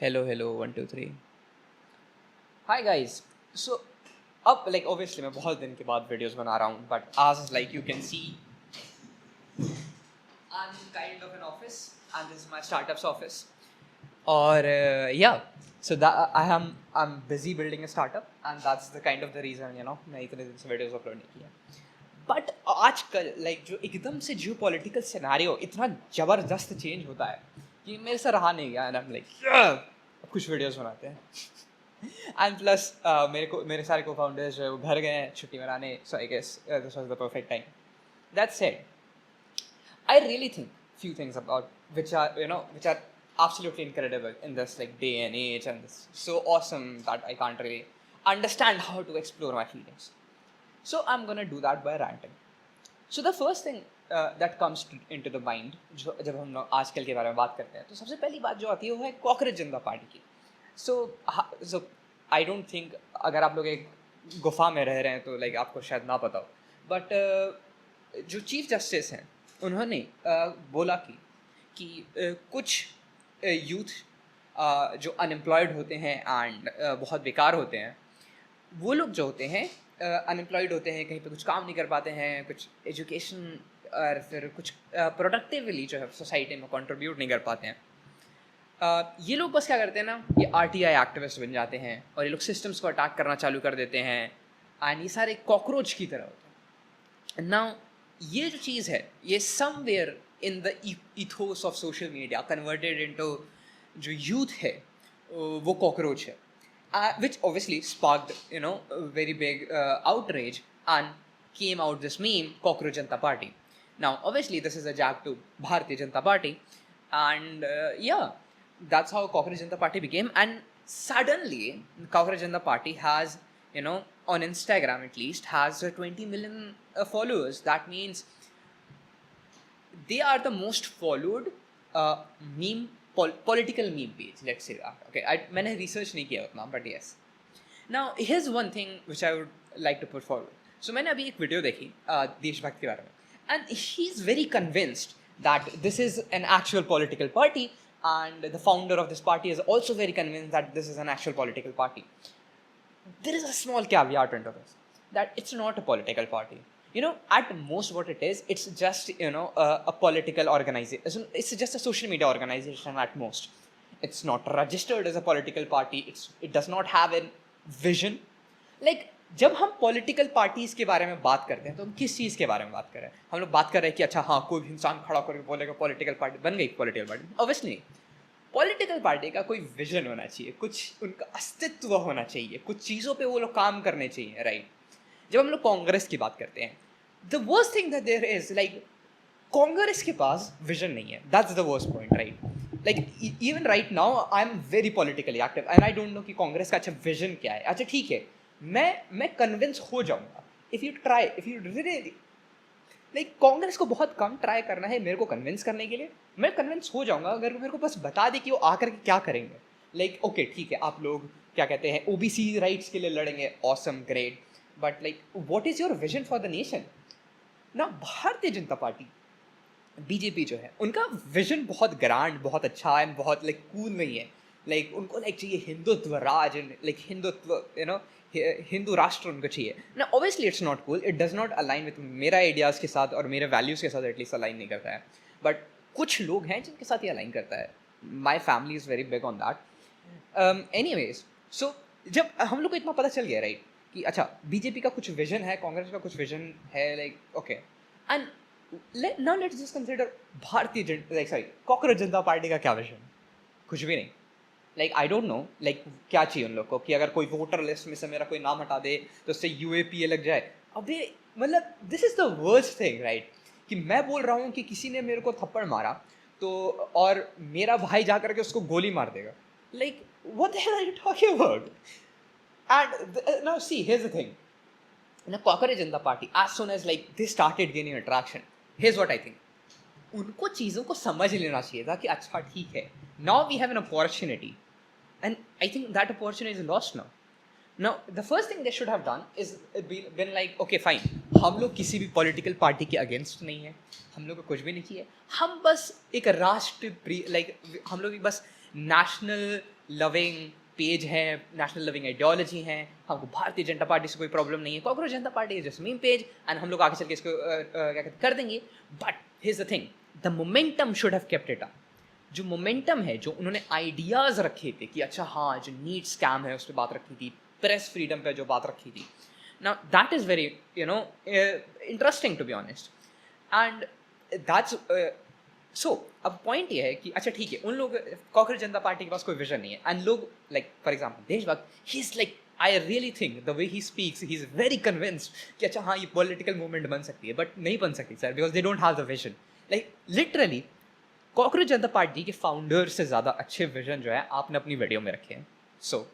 Hello, 1 2 3. Hi guys. So अब like obviously मैं बहुत दिन के बाद videos बना रहा हूँ, but as like you can see, I'm kind of an office, and this is my startup's office. और yeah, so that I'm busy building a startup, and that's the kind of the reason मैं इतने दिन से videos upload नहीं किया. But आजकल like जो एकदम से जियो पॉलिटिकल सिनारियो इतना ज़बरदस्त चेंज होता है कि मेरे से रहा नहीं गया, एंड आई एम लाइक कुछ वीडियोस बनाते हैं. एंड प्लस मेरे सारे को फाउंडर्स जो है वो घर गए हैं छुट्टी मनाने, so I guess this was the perfect time. That's said, I really think few things about which are absolutely incredible in this like day and age, and this so awesome that I can't really understand how to explore my feelings. So I'm gonna do that by ranting. So the first thing that comes into the mind जब हम लोग आजकल के बारे में बात करते हैं, तो सबसे पहली बात जो आती है वो है कॉकरोच जनता पार्टी की. So I don't think अगर आप लोग एक गुफा में रह रहे हैं तो लाइक आपको शायद ना पता हो, बट जो चीफ जस्टिस हैं उन्होंने बोला कि कुछ यूथ जो अनएम्प्लॉयड होते हैं एंड बहुत बेकार होते हैं, वो लोग जो होते हैं अनएम्प्लॉयड होते हैं, कहीं पे कुछ काम नहीं कर पाते हैं, कुछ एजुकेशन और फिर कुछ प्रोडक्टिवली जो है सोसाइटी में कंट्रीब्यूट नहीं कर पाते हैं. ये लोग बस क्या करते हैं ना, ये RTI एक्टिविस्ट बन जाते हैं और ये लोग सिस्टम्स को अटैक करना चालू कर देते हैं, एंड ये सारे कॉकरोच की तरह होते हैं. नाउ ये जो चीज़ है ये somewhere in the ethos of social media converted into जो यूथ है वो कॉकरोच है, which obviously sparked very big outrage and came out this meme Cockroach Janata Party. Now obviously this is a jab to Bharatiya Janata Party, and yeah, that's how Cockroach Janata Party became. And suddenly Cockroach Janata Party has on Instagram at least has 20 million followers. That means they are the most followed meme political meme page, let's say that. Okay, मैंने research नहीं किया उतना, but yes. Now here's one thing which I would like to put forward. So मैंने अभी एक video देखी देशभक्त के बारे में, and he's very convinced that this is an actual political party, and the founder of this party is also very convinced that this is an actual political party. There is a small caveat into this, that it's not a political party. At most what it is, it's just a political organization. It's just a social media organization at most. It's not registered as a political party. It does not have a vision. Like जब हम political parties के बारे में बात करते हैं तो हम किस चीज़ के बारे में बात कर रहे हैं? हम लोग बात कर रहे हैं कि अच्छा हाँ, कोई भी इंसान खड़ा करके बोलेगा पॉलिटिकल पार्टी बन गई political party. Obviously political party का कोई विजन होना चाहिए, कुछ उनका अस्तित्व होना चाहिए, कुछ चीज़ों पे वो लोग काम करने चाहिए, राइट? जब हम लोग कांग्रेस की बात करते हैं, the worst thing that there is like Congress के पास विजन नहीं है. That's the worst point, right? Like even right now I am very politically active and I don't know कि कांग्रेस का अच्छा विजन क्या है. अच्छा ठीक है, मैं कन्विंस हो जाऊंगा if you really like Congress को बहुत कम ट्राई करना है मेरे को कन्विंस करने के लिए. मैं कन्विंस हो जाऊंगा अगर मेरे को बस बता दे कि वो आकर के क्या करेंगे. लाइक ओके ठीक है, आप लोग क्या कहते हैं OBC राइट्स के लिए लड़ेंगे, awesome, great, but like what is your vision for the nation ना? भारतीय जनता पार्टी BJP जो है उनका विजन बहुत ग्रैंड, बहुत अच्छा एंड बहुत लाइक कूल नहीं है. लाइक उनको लाइक चाहिए हिंदुत्व राज, लाइक हिंदुत्व हिंदू राष्ट्र उनको चाहिए ना. Obviously it's not cool, it does not align with मेरा आइडियाज़ के साथ और मेरे वैल्यूज़ के साथ एटलीस्ट अलाइन नहीं करता है. बट कुछ लोग हैं जिनके साथ ये अलाइन करता है. My family is very big on that. Anyways, so जब हम लोग को इतना पता चल गया राइट कि अच्छा BJP का कुछ विजन है, कांग्रेस का कुछ विजन है, like okay, and now let's just consider भारतीय कॉकरोच जनता पार्टी का क्या विजन? कुछ भी नहीं. Like I don't know like क्या चाहिए उन लोग को कि अगर कोई वोटर लिस्ट में से मेरा कोई नाम हटा दे तो उससे UAPA लग जाए. अबे मतलब this is the worst thing, right? कि मैं बोल रहा हूँ कि किसी ने मेरे को थप्पड़ मारा तो और मेरा भाई जा करके उसको गोली मार देगा. Like what the hell are you talking about? And now see, here's the thing, ना cockroach Janata party as soon as like they started gaining attraction, here's what I think, उनको चीज़ों को समझ लेना चाहिए था कि अच्छा ठीक है, now we have an opportunity, and I think that opportunity is lost now. Now, the first thing they should have done is been like, okay, fine, हम लोग किसी भी पॉलिटिकल पार्टी के अगेंस्ट नहीं है, हम लोग को कुछ भी नहीं चाहिए, हम बस एक राष्ट्र लाइक हम लोग बस नेशनल लविंग पेज है, नेशनल लविंग आइडियोलॉजी है, हमको भारतीय जनता पार्टी से कोई प्रॉब्लम नहीं है, cockroach Janata party is just meme page and हम लोग आगे चल के इसको क्या कहते कर देंगे. But here's the thing, the momentum should have kept it up. जो मोमेंटम है, जो उन्होंने आइडियाज़ रखे थे कि अच्छा हाँ जो नीट स्कैम है उस पर बात रखी थी, प्रेस फ्रीडम पे जो बात रखी थी, now that is very interesting to be honest. And that's so अब पॉइंट ये है कि अच्छा ठीक है, उन लोग कॉकरोच जनता पार्टी के पास कोई विजन नहीं है एंड लोग लाइक फॉर एग्जाम्पल देशभक्त, ही is like I really think the way he speaks he is very convinced कि अच्छा हाँ ये पॉलिटिकल मूवमेंट बन सकती है, बट नहीं बन सकती sir, because they don't have the vision. Like literally cockroach Janata party के फाउंडर से ज़्यादा अच्छे विजन जो है आपने अपनी वीडियो में रखे हैं. सो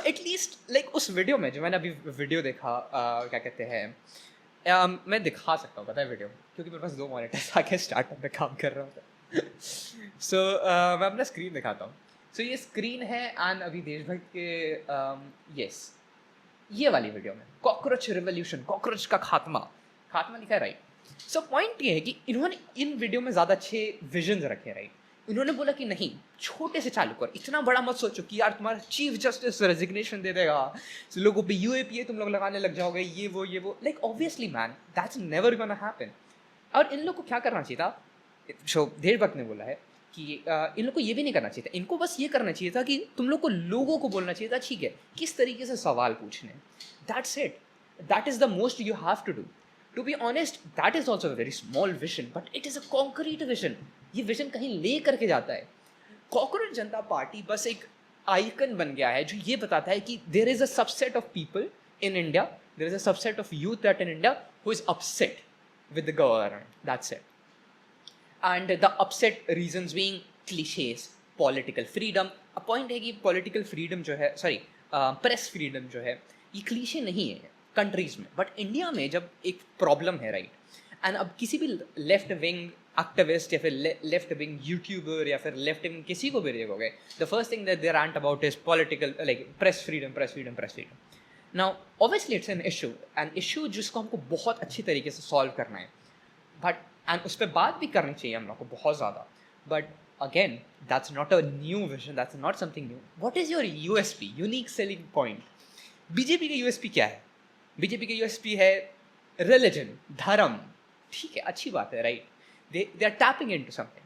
एटलीस्ट लाइक उस वीडियो में जो मैंने अभी वीडियो देखा, क्या कहते हैं, मैं दिखा सकता हूँ पता है वीडियो, क्योंकि मेरे पास 2 मॉनिटर्स आके स्टार्टअप में काम कर रहा था. सो मैं अपना स्क्रीन दिखाता हूँ. सो ये स्क्रीन है एंड अभी देशभक्त के यस ये वाली वीडियो में कॉकरोच रिवोल्यूशन, कॉकरोच का खात्मा लिखा है राइट. सो पॉइंट ये है कि इन्होंने इन वीडियो में ज़्यादा अच्छे विजन्स रखे राइट. इन्होंने बोला कि नहीं छोटे से चालू कर, इतना बड़ा मत सोचो कि यार तुम्हारा चीफ जस्टिस रेजिग्नेशन दे देगा, so, लोगों पे यूएपीए तुम लोग लगाने लग जाओगे, ये वो like obviously man that's never gonna happen. और इन लोग को क्या करना चाहिए था, शो देशभक्त ने बोला है कि इन लोग को ये भी नहीं करना चाहिए था, इनको बस ये करना चाहिए था कि तुम लोग को लोगों को बोलना चाहिए था ठीक है किस तरीके से सवाल पूछने. That's it, that is the most you have to do. To be honest that is also a very small vision, but it is a concrete vision. ये विजन कहीं ले करके जाता है. कॉकरोच जनता पार्टी बस एक आइकन बन गया है जो ये बताता है कि there is a subset of people in India, there is a subset of youth that in India who is upset with the government, that's it. And the upset reasons being clichés, political freedom. अब point है कि political freedom जो है, sorry press freedom जो है, ये cliché नहीं है कंट्रीज़ में, बट इंडिया में जब एक प्रॉब्लम है राइट, एंड अब किसी भी लेफ्ट विंग एक्टिविस्ट या फिर लेफ्ट विंग यूट्यूबर या फिर लेफ्ट विंग किसी को भी देखोगे, the first thing that they rant about is political like press freedom. Now obviously it's an issue जिसको हमको बहुत अच्छी तरीके से सॉल्व करना है, बट एंड उस पर बात भी करनी चाहिए हम लोग को बहुत ज़्यादा. But again that's not a new vision, that's not something new. What is your USP, unique selling point? BJP का यूएसपी क्या है? बीजेपी का यूएसपी है रिलीजन, धर्म. ठीक है, अच्छी बात है right. They are tapping into something.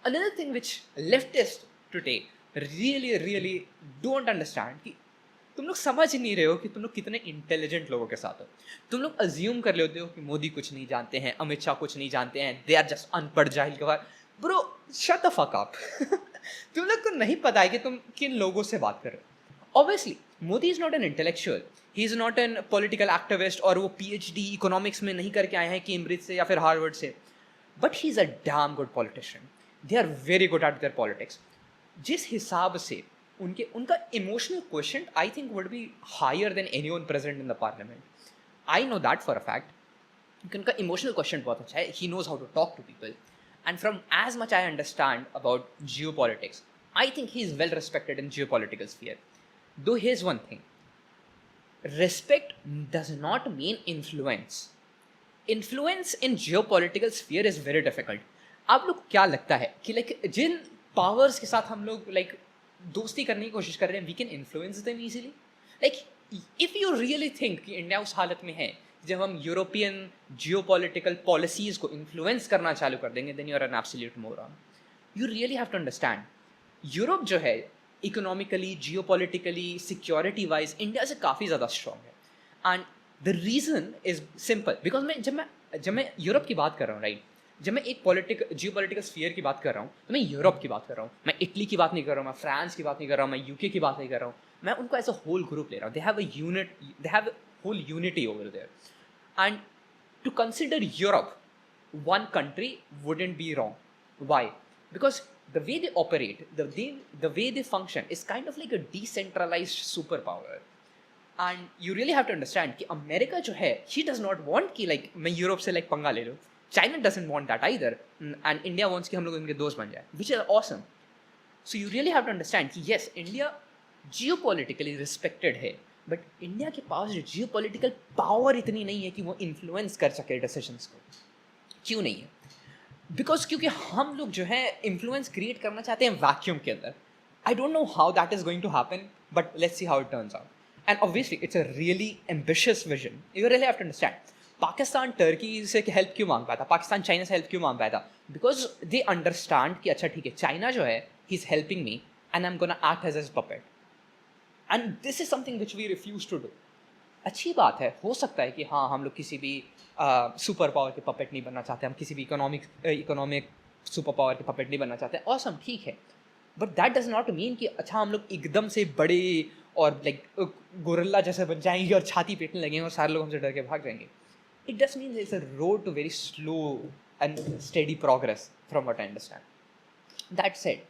Another thing which leftists today really don't understand कि तुम लोग समझ नहीं रहे हो कि तुम लोग कितने इंटेलिजेंट लोगों के साथ हो. तुम लोग अज्यूम कर लेते हो कि मोदी कुछ नहीं जानते हैं, अमित शाह कुछ नहीं जानते हैं, दे आर जस्ट अनपढ़ जाहिल गवार. Bro shut the fuck up. तुम लोग को नहीं पता है कि तुम किन लोगों से बात कर रहे हो. Obviously Modi is not an intellectual, he is not an political activist, और वो PhD इकोनॉमिक्स में नहीं करके आए हैं कैम्ब्रिज से या फिर हार्वर्ड से. But he's a damn good politician. They are very good at their politics. जिस हिसाब से उनका emotional quotient I think would be higher than anyone present in the parliament. I know that for a fact. उनका emotional quotient बहुत अच्छा है. He knows how to talk to people. And from as much I understand about geopolitics, I think he is well respected in geopolitical sphere. Though here's one thing. Respect does not mean influence. Influence in geopolitical sphere is very difficult. आप लोग क्या लगता है कि like जिन powers के साथ हम लोग लाइक दोस्ती करने की कोशिश कर रहे हैं, we can influence them easily? Like if you really think कि इंडिया उस हालत में है जब हम यूरोपियन जियोपॉलिटिकल पॉलिसीज़ को इन्फ्लुएंस करना चालू कर देंगे, then you are an absolute moron. You really have to understand Europe जो है economically, geopolitically, security wise India से काफ़ी ज़्यादा स्ट्रॉन्ग है. And the reason is simple, because जब मैं यूरोप की बात कर रहा हूँ राइट, जब मैं एक जियोपॉलिटिकल स्फीयर की बात कर रहा हूँ तो मैं यूरोप की बात कर रहा हूँ, मैं इटली की बात नहीं कर रहा हूँ, मैं फ्रांस की बात नहीं कर रहा हूँ, मैं UK की बात नहीं कर रहा हूँ, मैं उनको एज अ होल ग्रुप ले रहा हूँ. They have a whole unity over there. And to consider Europe one country wouldn't be wrong. Why? Because the way they operate, the way they function is kind of like a decentralized superpower. And you really have to understand कि America जो है he does not want कि like मैं Europe से like पंगा ले लूँ. China doesn't want that either. And India wants कि हम लोग उनके दोस्त बन जाए, which is awesome. So you really have to understand कि yes, India geopolitically respected है, but India के पास जो geopolitical power इतनी नहीं है कि वो influence कर सके decisions को. क्यों नहीं है? बिकॉज क्योंकि हम लोग जो है इन्फ्लुएंस क्रिएट करना चाहते हैं वैक्यूम के अंदर. I don't know how that is going to happen, but let's see how it turns out. And obviously, it's a really ambitious vision. You really have to understand. Pakistan Turkey से help क्यों मांग पाया था, Pakistan China से help क्यों मांग पाया था, बिकॉज दे अंडरस्टैंड कि अच्छा ठीक है, चाइना जो है he is helping me and I am gonna act as his puppet, and this is something which we refuse to do. अच्छी बात है, हो सकता है कि हाँ हम लोग किसी भी सुपर पावर के पपेट नहीं बनना चाहते, हम किसी भी इकोनॉमिक सुपर पावर के पपेट नहीं बनना चाहते, ऑसम, ठीक है, but that does not mean कि अच्छा हम लोग एकदम से बड़े और लाइक गोरिल्ला जैसे बन जाएंगे और छाती पीटने लगेंगे और सारे लोग हमसे डर के भाग जाएंगे. It just means it's a road to very slow and steady progress from what I understand. That said,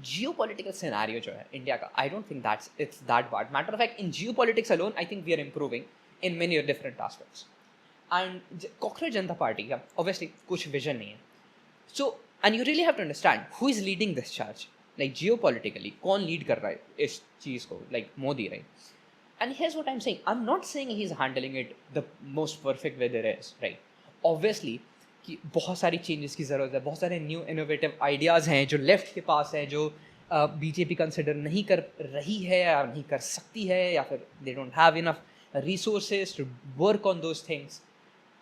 geopolitical scenario जो है इंडिया का, I don't think it's that bad. Matter of fact, in geopolitics alone, I think we are improving in many different aspects. And Cockroach Janata Party का obviously कुछ vision नहीं है. So, and you really have to understand who is leading this charge. Like geopolitically, कौन lead कर रहा है इस चीज़ को? Like Modi, right? And here's what I'm saying. I'm not saying he's handling it the most perfect way there is, right? Obviously, कि बहुत सारी changes की ज़रूरत है, बहुत सारे new innovative ideas हैं जो left के पास हैं, जो BJP consider नहीं कर रही है या नहीं कर सकती है, या फिर they don't have enough resources to work on those things.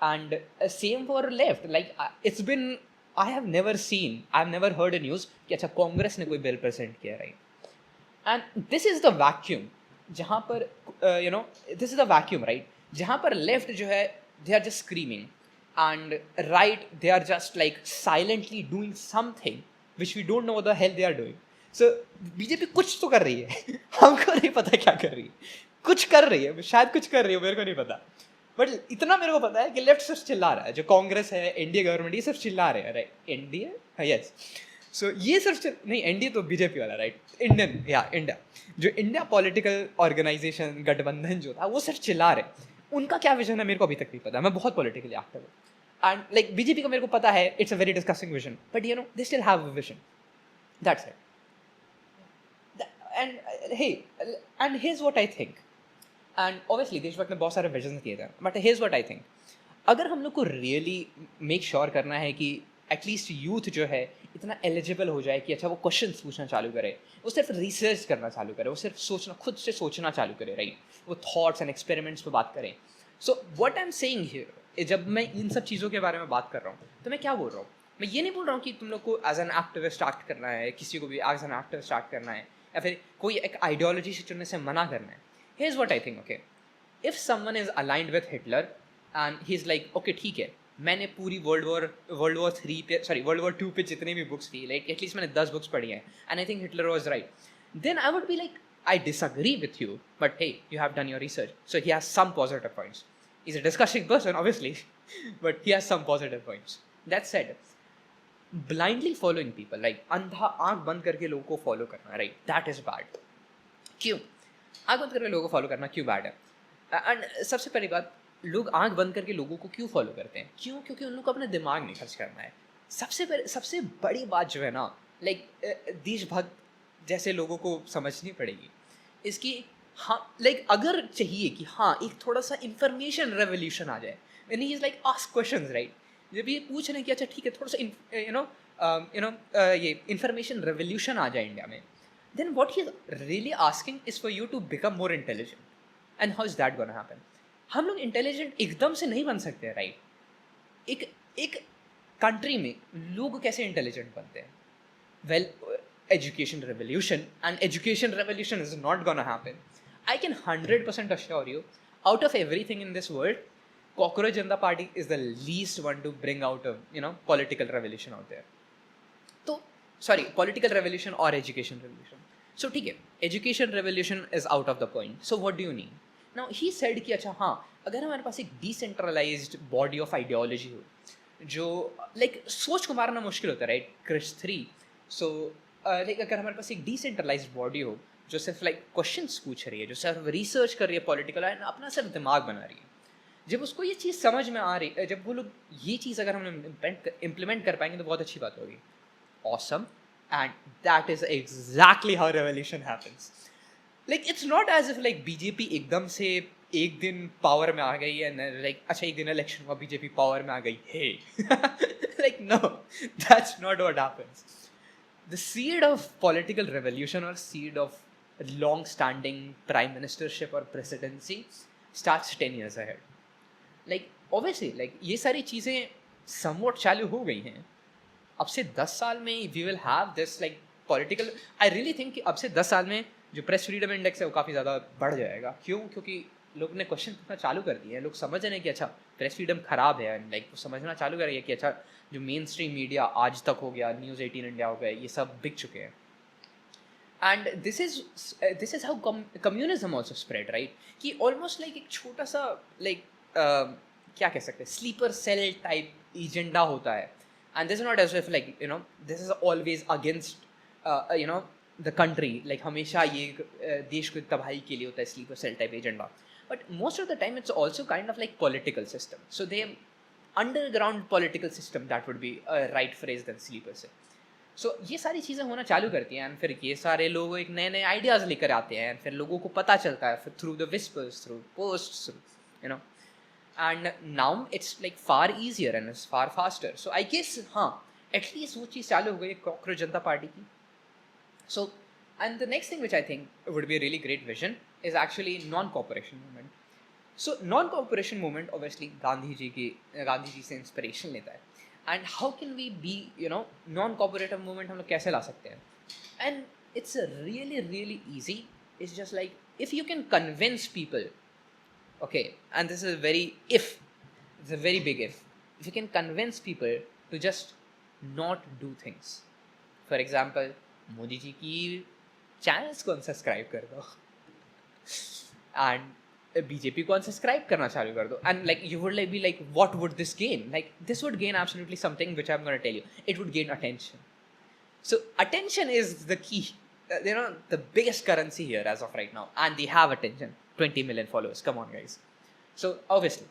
And same for left. Like it's been, I've never heard a news कि अच्छा कांग्रेस ने कोई bill present किया, right? And this is the vacuum जहाँ पर this is a vacuum, right, जहाँ पर left जो है they are just screaming and right they are just like silently doing something which we don't know the hell they are doing. So BJP कुछ तो कर रही है हमको नहीं पता क्या कर रही है, कुछ कर रही है, शायद कुछ कर रही है, मेरे को नहीं पता, बट इतना मेरे को पता है कि लेफ्ट सिर्फ चिल्ला रहा है, जो कांग्रेस है, एनडीए गवर्नमेंट, ये सिर्फ चिल्ला रहे हैं, राइट, एनडीए, यस, सो ये सिर्फ नहीं, एनडीए तो बीजेपी वाला, राइट, इंडिया, जो इंडिया पॉलिटिकल ऑर्गेनाइजेशन गठबंधन जो था वो सिर्फ चिल्ला रहे. उनका क्या विजन है मेरे को अभी तक नहीं पता, मैं बहुत पॉलिटिकली एक्टिव हूँ, एंड लाइक बीजेपी का मेरे को पता है it's a very discussing vision, but you know they still have a vision, that's it. And here's what I think, and obviously Deshbhakt ने बहुत सारे विजन किए थे, but here's what I think, अगर हम लोग को रियली मेक श्योर करना है कि एटलीस्ट यूथ जो है इतना एलिजिबल हो जाए कि अच्छा वो क्वेश्चन पूछना चालू करे, वो सिर्फ रिसर्च करना चालू करे, वो सिर्फ खुद से सोचना चालू करे, राइट, वो थॉट्स एंड एक्सपेरिमेंट्स पे बात करें. So what I am saying here, जब मैं इन सब चीज़ों के बारे में बात कर रहा हूँ तो मैं क्या बोल रहा हूँ, मैं ये नहीं बोल रहा हूँ कि तुम लोग को एज एन एक्टिविस्ट स्टार्ट करना है, किसी को भी एज एन एक्टिविस्ट स्टार्ट करना है, या फिर कोई एक आइडियोलॉजी से चुनने से मना करना है. Here's what I think, okay, if someone is aligned with Hitler and he is like okay ठीक है, मैंने पूरी वर्ल्ड वॉर 2 पे जितनी भी बुक्स थी, लाइक एटलीस्ट मैंने 10 बुक्स पढ़ी हैं, and I think Hitler was right, then I would be like I disagree with you, but hey, you have done your research, so he has some positive points. He's a disgusting person, obviously, but he has some positive points. That said, blindly following people, like अंधा आँख बंद करके लोगों को follow करना, right, that is bad. क्यों आँख बंद करके लोगों को फॉलो करना क्यों बैड है? एंड सबसे पहली बात, लोग आँख बंद करके लोगों को क्यों फॉलो करते हैं? क्यों? क्योंकि उन लोग को अपना दिमाग नहीं खर्च करना है. सबसे बड़ी बात जो है ना, लाइक देशभक्त जैसे लोगों को समझनी पड़ेगी इसकी, हाँ, लाइक अगर चाहिए कि हाँ एक थोड़ा सा इंफॉर्मेशन रेवोल्यूशन आ जाए, when he is like ask questions, right, जब ये पूछ रहे हैं कि अच्छा ठीक है थोड़ा सा ये इंफॉर्मेशन रेवोल्यूशन आ जाए इंडिया में, then what he is really asking is for you to become more intelligent. And how is that gonna happen? हम लोग इंटेलिजेंट एकदम से नहीं बन सकते, राइट. एक कंट्री में लोग कैसे इंटेलिजेंट बनते हैं? Well, education revolution, and education revolution is not gonna happen. I can 100% assure you, out of everything in this world, Cockroach Janata Party is the least one to bring out a political revolution out there. So sorry, political revolution or education revolution. So ठीक है, education revolution is out of the point. So what do you need? Now he said कि अच्छा हाँ, अगर हमारे पास एक decentralized body of ideology हो जो like सोच को मारना मुश्किल होता है, right? Chris 3. So लाइक अगर हमारे पास एक डिसेंट्रलाइज्ड बॉडी हो जो सिर्फ लाइक क्वेश्चंस पूछ रही है, जो सिर्फ रिसर्च कर रही है पॉलिटिकल, एंड अपना सिर्फ दिमाग बना रही है, जब उसको ये चीज़ समझ में आ रही है, जब वो लोग ये चीज़ अगर हम इम्प्लीमेंट कर पाएंगे तो बहुत अच्छी बात होगी. Awesome. And that is exactly how revolution happens. Like it's not as if like BJP एकदम से एक दिन पावर में आ गई एंड लाइक अच्छा एक दिन इलेक्शन हुआ बीजेपी पावर में आ गई, hey like no, that's not what happens. the seed of political revolution or seed of long standing prime ministership or presidency starts 10 years ahead. Like obviously like ये सारी चीज़ें somewhat चालू हो गई हैं. अब से 10 साल में we will have this like political, I really think कि अब से 10 साल में जो प्रेस फ्रीडम इंडेक्स है वो काफ़ी ज़्यादा बढ़ जाएगा. क्यों? क्योंकि लोग ने क्वेश्चन पूछना चालू कर दिए हैं. लोग समझ रहे हैं कि अच्छा प्रेस फ्रीडम ख़राब है एंड लाइक वो समझना चालू कर रही है कि अच्छा जो मेन स्ट्रीम मीडिया आज तक हो गया, न्यूज़ 18 इंडिया हो गया, ये सब बिक चुके हैं. And this is how communism also spread, right? कि ऑलमोस्ट लाइक एक छोटा सा लाइक क्या कह सकते हैं स्लीपर सेल टाइप एजेंडा होता है. And this is not as if like you know this is always against you know the country, like हमेशा ये देश को तबाही के लिए होता है sleeper cell type agenda. But most of the time it's also kind of like political system. So they underground political system, that would be right phrase then sleeper cell. So ये सारी चीज़ें होना चालू करती हैं एंड फिर ये सारे लोग एक नए नए आइडियाज़ लेकर आते हैं एंड फिर लोगों को पता चलता है फिर through the whispers, through posts, you know. And now it's like far easier and it's far faster. So I guess हाँ एटलीस्ट वो चीज़ चालू हो गई कॉकरोच जनता पार्टी की. So, and the next thing which I think would be a really great vision is actually non-cooperation movement. So, non-cooperation movement obviously Gandhi ji से inspiration लेता है. And how can we be, you know, non-cooperative movement हम लोग कैसे ला सकते हैं? And it's a really easy. It's just like if you can convince people, okay, and this is a very if, it's a very big if. If you can convince people to just not do things. For example, Modi ji की channels को unsubscribe कर दो and BJP को unsubscribe करना चालू कर दो. And like you would like be like what would this gain? Like this would gain absolutely something which I am gonna tell you. It would gain attention. So attention is the key, you know, the biggest currency here as of right now, and they have attention. 20 million followers, come on guys. So obviously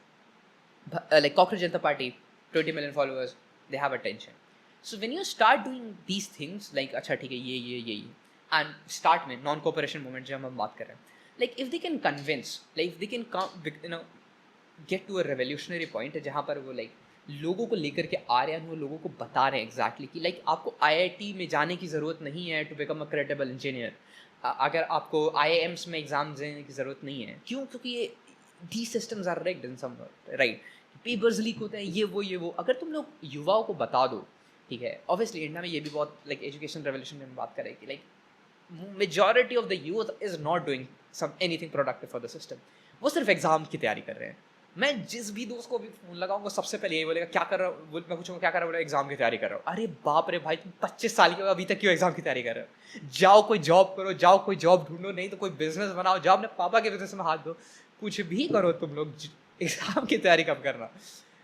like Cockroach Janata Party, 20 million followers, they have attention. So when you start doing these things like अच्छा ठीक है ये and start में non cooperation movement जब हम बात कर रहे हैं, like if they can convince, like if they can come, you know, get to a revolutionary point जहाँ पर वो like लोगों को लेकर के आ रहे हैं, वो लोगों को बता रहे हैं exactly कि like आपको IIT में जाने की ज़रूरत नहीं है to become a credible engineer. अगर आपको IIMs में एग्ज़ाम देने की ज़रूरत नहीं है. क्यों? क्योंकि ये these systems are rigged in some way, right? Papers leak होते हैं, ये वो. अगर तुम लोग युवाओं को बता दो, ठीक है, ऑब्वियसली इंडिया में ये भी बहुत लाइक एजुकेशन रेवोल्यूशन में बात करें कि like majority of the youth is not doing some anything productive for the system. वो सिर्फ एग्जाम की तैयारी कर रहे हैं. मैं जिस भी दोस्त को भी फोन लगाऊंगा सबसे पहले यही बोलेगा क्या कर रहा हूँ. मैं पूछूंगा क्या कर रहा हूँ, एग्जाम की तैयारी कर रहा हूँ. अरे बाप रे भाई, तुम 25 साल के हो अभी तक क्यों एग्जाम की तैयारी कर रहे हो? जाओ कोई जॉब करो, जाओ कोई जॉब ढूंढो, नहीं तो कोई बिजनेस बनाओ, जाओ अपने पापा के बिजनेस में हाथ दो, कुछ भी करो. तुम लोग एग्जाम की तैयारी कम करना,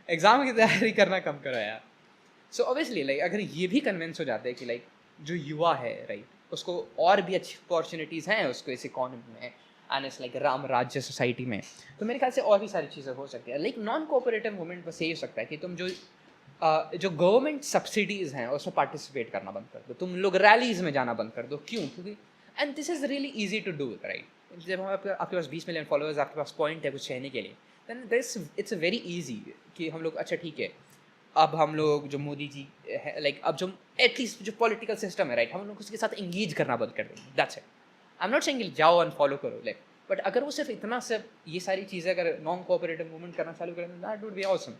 एग्जाम की तैयारी करना कम करो यार. सो ऑब्वियसली लाइक अगर ये भी कन्विंस हो जाते हैं कि लाइक जो युवा है राइट, उसको और भी अच्छी अपॉर्चुनिटीज़ हैं उसको इस इकॉनमी में एंड इट्स लाइक राम राज्य सोसाइटी में, तो मेरे ख्याल से और भी सारी चीज़ें हो सकती है. लाइक नॉन कोऑपरेटिव मूवमेंट बस यही हो सकता है कि तुम जो गवर्नमेंट सब्सिडीज़ हैं उसमें पार्टिसिपेट करना बंद कर दो. तुम लोग रैलीज़ में जाना बंद कर दो. क्यों? क्योंकि and this is really easy to do right. जब आपके पास 20 मिलियन फॉलोअर्स, आपके पास पॉइंट है कुछ कहने के लिए, then this it's very easy कि हम लोग अच्छा ठीक है अब हम लोग जो मोदी जी है लाइक अब जो एटलीस्ट जो पॉलिटिकल सिस्टम है राइट, हम लोग उसके साथ इंगेज करना बंद कर देंगे. That's it. I am not saying जाओ अनफॉलो करो लाइक, बट अगर वो सिर्फ इतना सिर्फ ये सारी चीज़ें अगर नॉन कोऑपरेटिव मूवमेंट करना चालू करें, that would be awesome.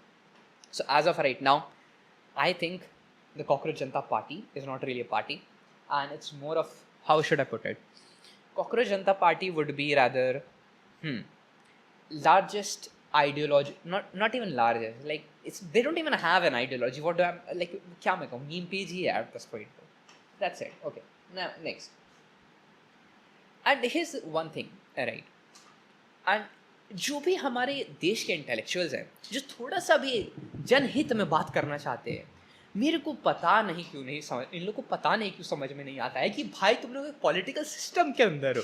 So as of right now I think the cockroach Janata party is not really a party and it's more of, how should I put it, cockroach Janata party would be rather largest ideology, not even largest, like it's they don't even have an ideology. What do I like, क्या मैं कहूँ, meme page ही है at this point. That's it. Okay, now next. And here's one thing, right? And जो भी हमारे देश के intellectuals हैं जो थोड़ा सा भी जनहित में बात करना चाहते हैं, मेरे को पता नहीं क्यों नहीं समझ, इन लोगों को पता नहीं क्यों समझ में नहीं आता है कि भाई तुम लोग एक पॉलिटिकल सिस्टम के अंदर हो.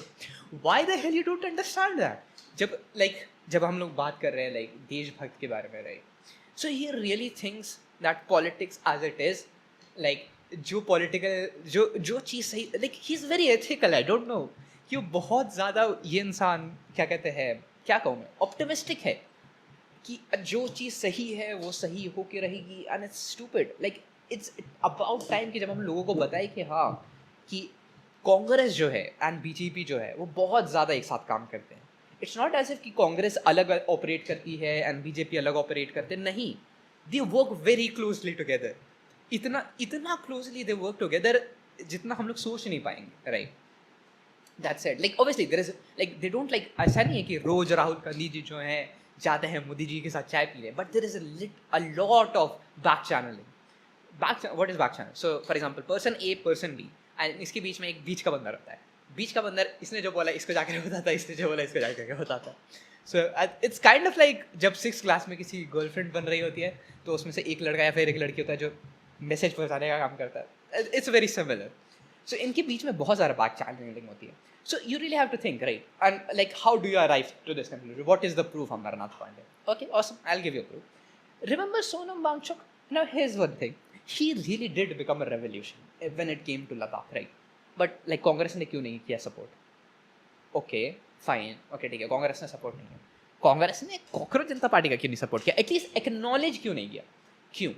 Why the hell you don't understand that? जब हम लोग बात कर रहे हैं लाइक देशभक्त के बारे में right, so he really thinks that politics as it is like जो पॉलिटिकल जो चीज़ सही, like he is very ethical. I don't know कि वो बहुत ज़्यादा ये इंसान क्या कहते हैं, क्या कहूँ मैं, ऑप्टिमिस्टिक है कि जो चीज़ सही है वो सही होके रहेगी. And it's stupid. Like it's about time कि जब हम लोगों को बताए कि हाँ कि कांग्रेस जो है एंड बीजेपी जो है वो बहुत ज़्यादा एक साथ काम करते हैं. इट्स नॉट एज इफ कि कांग्रेस अलग ऑपरेट करती है एंड बीजेपी अलग ऑपरेट करते हैं. नहीं, they work very closely together. इतना इतना क्लोजली दे वर्क टुगेदर जितना हम लोग सोच नहीं पाएंगे. Right, that's it. Like obviously there is like they don't like, ऐसा नहीं है कि रोज राहुल गांधी जी जो हैं जाते हैं मोदी जी के साथ चाय पीने, but there is a lot of back channelling. What is back channel? So for example person A person B and इसके बीच में एक बीच का बंदर रहता है. बीच का बंदर इसने जो बोला इसको जाकर बताता है, इसने जो बोला इसको जाकर बताता है. So it's kind of like जब 6th क्लास में किसी गर्लफ्रेंड बन रही होती है तो उसमें से एक लड़का या फिर एक लड़की होता है जो मैसेज पहुंचाने का काम करता है. It's very similar. सो इनके बीच में बहुत सारा बैक चैनलिंग होती है. So you really have to think, right, and like how do you arrive to this conclusion? What is the proof? Amarnath Pandey. Okay, awesome. I'll give you a proof. Remember Sonam Wangchuk? Now here's one thing. She really did become a revolution when it came to Ladakh, right? But like Congress ने क्यों नहीं किया support? Okay fine, okay ठीक है, कांग्रेस ने support नहीं किया. कांग्रेस ने कॉकरोच जनता पार्टी का क्यों नहीं सपोर्ट किया? एटलीस्ट एक्नॉलेज क्यों नहीं किया? क्यों?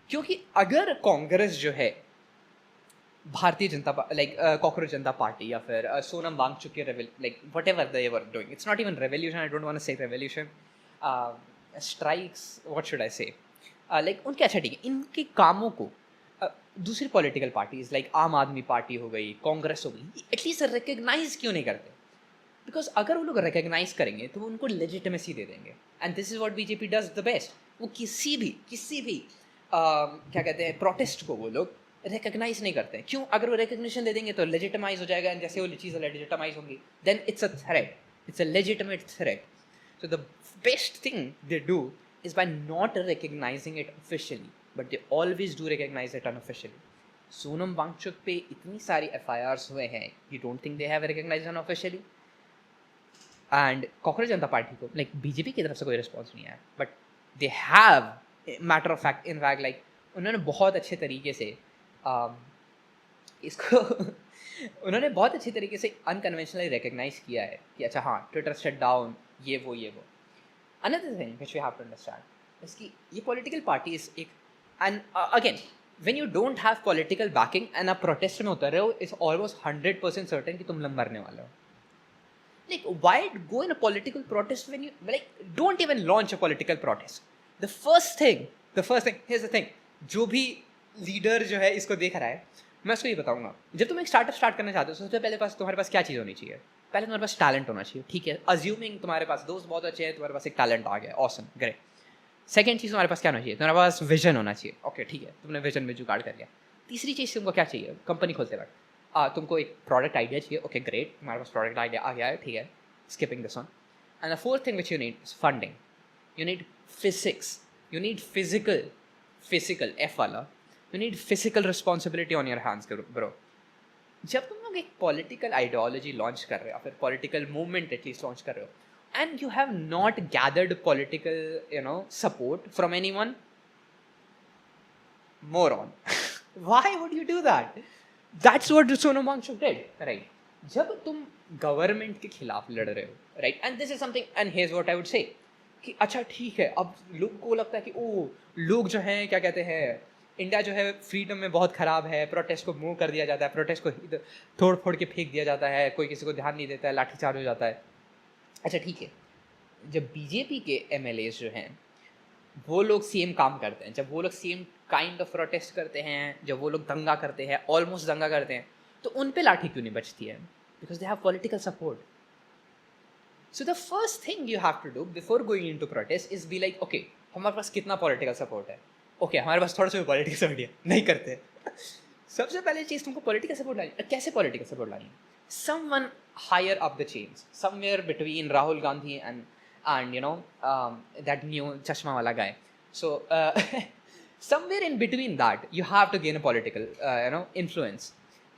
क्योंकि अगर कांग्रेस जो है Bharatiya Janata like cockroach Janata party या फिर सोनम वांगचुक के like whatever they were doing, it's not even revolution. I don't want to say revolution, strikes, what should I say, like उनके, अच्छा ठीक है, इनके कामों को दूसरी पॉलिटिकल पार्टीज लाइक आम आदमी पार्टी हो गई, कांग्रेस हो गई, एटलीस्ट रिकग्नाइज क्यों नहीं करते? बिकॉज अगर वो लोग रिकग्नाइज करेंगे तो वो उनको लेजिटिमेसी दे देंगे. And this is what BJP does the best. वो किसी भी क्या कहते हैं प्रोटेस्ट को वो लोग रिकग्नाइज नहीं करते हैं. क्यों? अगर वो रिकग्निशन दे देंगे तो लेजिटिमाइज हो जाएगा, एंड जैसे वो चीज़ें लेजिटिमाइज होंगी then it's a threat, it's a legitimate threat. So the best thing they do is by not recognizing it officially, but they always do recognize it unofficially. Sonam Wangchuk पे इतनी सारी FIRs हुए हैं, you don't think they have recognized unofficially? And cockroach Janata party को like BJP की तरफ से कोई रिस्पॉन्स नहीं आया, but they have matter of fact in fact like उन्होंने बहुत अच्छे तरीके से इसको उन्होंने बहुत अच्छे तरीके से अनकन्वेंशनली रिकग्नाइज किया है कि अच्छा हाँ ट्विटर शट डाउन, ये वो. Another thing which we have to understand is कि ये political parties एक, and again when you don't have political backing and आप protest में उतर रहे हो, it's almost 100% certain कि तुम लोग मरने वाले हो. Like why go in a political protest when you like don't even launch a political protest? The first thing, here's the thing, जो भी लीडर जो है इसको देख रहा है, मैं उसको ये बताऊंगा, जब तुम एक स्टार्टअप स्टार्ट करना चाहते हो सबसे पहले तुम्हारे पास क्या चीज़ होनी चाहिए? पहले तुम्हारे पास टैलेंट होना चाहिए. ठीक है, अज्यूमिंग तुम्हारे पास दोस्त बहुत अच्छे हैं, तुम्हारे पास एक टैलेंट आ गया, ऑसम, ग्रेट. सेकंड चीज़ तुम्हारे पास क्या होना चाहिए? तुम्हारे पास विजन होना चाहिए. ओके ठीक है, तुमने विजन में जुगाड़ कर लिया. तीसरी चीज़ तुमको क्या चाहिए? कंपनी खोलते वक्त तुमको एक प्रोडक्ट आइडिया चाहिए. ओके ग्रेट, तुम्हारे पास प्रोडक्ट आइडिया आ गया है, ठीक है, skipping this one. And the fourth thing which you need is funding. You need physics, you need physical F वाला, you need physical responsibility on your hands bro. जब तुम लोग एक पॉलिटिकल आइडियोलॉजी लॉन्च कर रहे हो, फिर पॉलिटिकल मूवमेंट एटलीस्ट लॉन्च कर रहे हो, and you have not gathered political support from anyone, moron. Why would you do that? That's what Sonam Wangchuk did, right? जब तुम गवर्नमेंट के खिलाफ लड़ रहे हो, right, and this is something, and here's what I would say कि अच्छा ठीक है, अब लोग को लगता है कि ओ लोग जो हैं क्या कहते हैं, इंडिया जो है फ्रीडम में बहुत ख़राब है, प्रोटेस्ट को मूव कर दिया जाता है, प्रोटेस्ट को तोड़ फोड़ के फेंक दिया जाता है, कोई किसी को ध्यान नहीं देता है, लाठीचार्ज हो जाता है. अच्छा ठीक है, जब बीजेपी के MLAs जो हैं वो लोग सेम काम करते हैं, जब वो लोग सेम काइंड ऑफ प्रोटेस्ट करते हैं, जब वो लोग दंगा करते हैं, ऑलमोस्ट दंगा करते हैं, तो उन पे लाठी क्यों नहीं बचती है? Because they have political support. So the first thing you have to do before going into protest is be like okay हमारे पास कितना पॉलिटिकल सपोर्ट है. ओके हमारे पास थोड़ा सा भी पॉलिटिकल सपोर्ट है, नहीं करते. सबसे पहले चीज़ तुमको पॉलिटिकल सपोर्ट लानी. कैसे पॉलिटिकल सपोर्ट लानी? Someone higher up the chains, somewhere between Rahul Gandhi and you know that new chashma wala guy. So somewhere in between that you have to gain a political influence,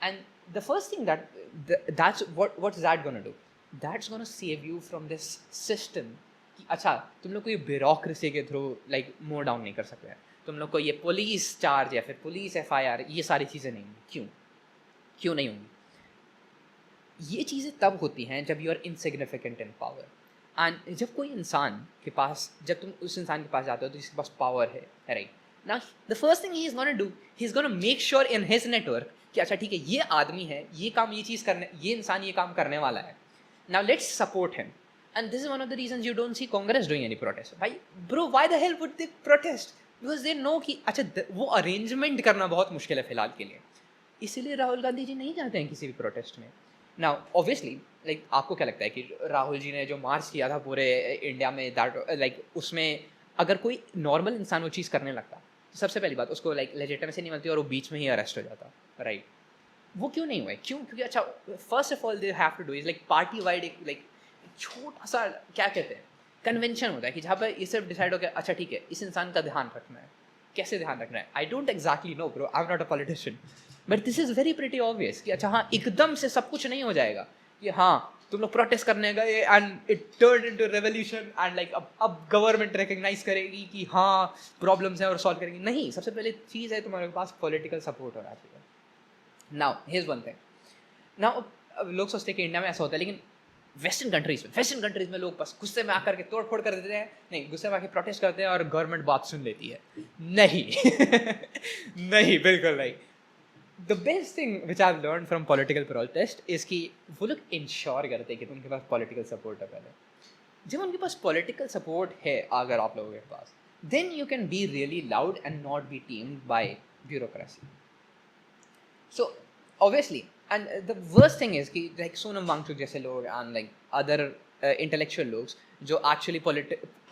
and the first thing that's what's that going to do? That's going to save you from this system कि अच्छा तुम लोग को ये bureaucracy के through like more down नहीं कर सकते हैं, तुम लोग को ये पुलिस चार्ज या फिर पुलिस FIR ये सारी चीज़ें नहीं होंगी. क्यों नहीं होंगी? ये चीज़ें तब होती हैं जब you are insignificant in power. And जब कोई इंसान के पास, जब तुम उस इंसान के पास जाते हो तो जिसके पास पावर है, right, Now, the first thing he is going to do, he is going to make sure in his network कि अच्छा ठीक है, ये आदमी है, ये काम ये चीज़ करने, ये इंसान ये काम करने वाला है. Now let's support him. And this is one of the reasons you don't see Congress doing any protest. भाई, bro, why the hell would they protest? Because they know कि अच्छा वो arrangement करना बहुत मुश्किल है फिलहाल के लिए. इसीलिए राहुल गांधी जी नहीं जाते हैं किसी भी प्रोटेस्ट में. Now, obviously, like आपको क्या लगता है कि राहुल जी ने जो मार्च किया था पूरे इंडिया में, that like उसमें अगर कोई नॉर्मल इंसान वो चीज़ करने लगता, तो सबसे पहली बात उसको लाइक लेजिटिमेसी नहीं मिलती और वो बीच में ही अरेस्ट हो जाता, राइट? वो क्यों नहीं हुआ है? क्यों? क्योंकि अच्छा, first of all they have to do is like party wide एक लाइक छोटा सा क्या कहते हैं कन्वेंशन होता है कि जहाँ पर ये सिर्फ डिसाइड हो गया अच्छा ठीक है इस इंसान का ध्यान रखना है. कैसे ध्यान रखना है? I don't exactly know bro, I am not a politician, but this is very pretty obvious कि अच्छा हाँ एकदम से सब कुछ नहीं हो जाएगा कि हाँ तुम लोग प्रोटेस्ट करने गए and it turn into revolution and like अब गवर्नमेंट रिकग्नाइज करेगी कि हाँ प्रॉब्लम्स हैं और सॉल्व करेगी. नहीं, सबसे पहले चीज़ है तुम्हारे पास पॉलिटिकल सपोर्ट होना चाहिए. Now here's one thing. Now लोग सोचते हैं कि इंडिया में ऐसा होता है, लेकिन वेस्टर्न कंट्रीज में लोग बस गुस्से में आकर के तोड़ फोड़ कर देते हैं. नहीं, गुस्से में आके प्रोटेस्ट करते हैं और गवर्नमेंट बात सुन लेती है. नहीं नहीं, बिल्कुल नहीं. The best thing which I've learned from political protest is कि वो लोग इंश्योर करते हैं कि उनके पास पॉलिटिकल सपोर्ट है. पहले जब उनके पास पॉलिटिकल सपोर्ट है अगर आप लोगों के पास, then you can be really loud and not be tamed by bureaucracy. So obviously, and the worst thing is कि like सोनम वांगचुक जैसे लोग and like other intellectual लोग जो actually